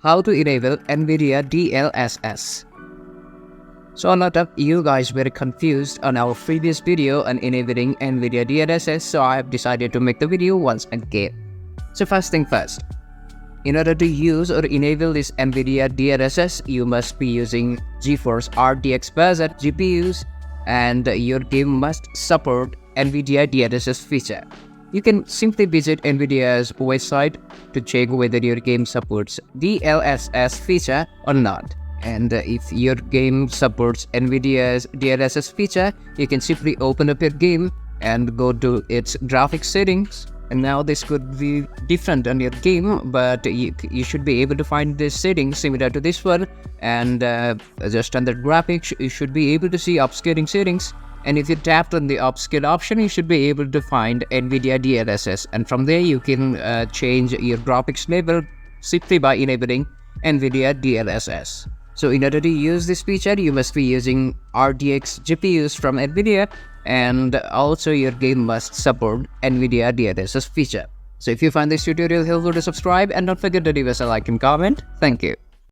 How to enable NVIDIA DLSS. So a lot of you guys were confused on our previous video on enabling NVIDIA DLSS, so I have decided to make the video once again. So first thing first, in order to use or enable this NVIDIA DLSS, you must be using GeForce RTX based GPUs, and your game must support NVIDIA DLSS feature. You can simply visit NVIDIA's website to check whether your game supports DLSS feature or not. And if your game supports NVIDIA's DLSS feature, you can simply open up your game and go to its graphics settings. And now this could be different on your game, but you should be able to find this setting similar to this one. And just under graphics, you should be able to see upscaling settings. And if you tap on the upscale option, you should be able to find NVIDIA DLSS. And from there, you can change your graphics level simply by enabling NVIDIA DLSS. So in order to use this feature, you must be using RTX GPUs from NVIDIA, and also your game must support NVIDIA DLSS feature. So if you find this tutorial helpful, to subscribe and don't forget to leave us a like and comment. Thank you.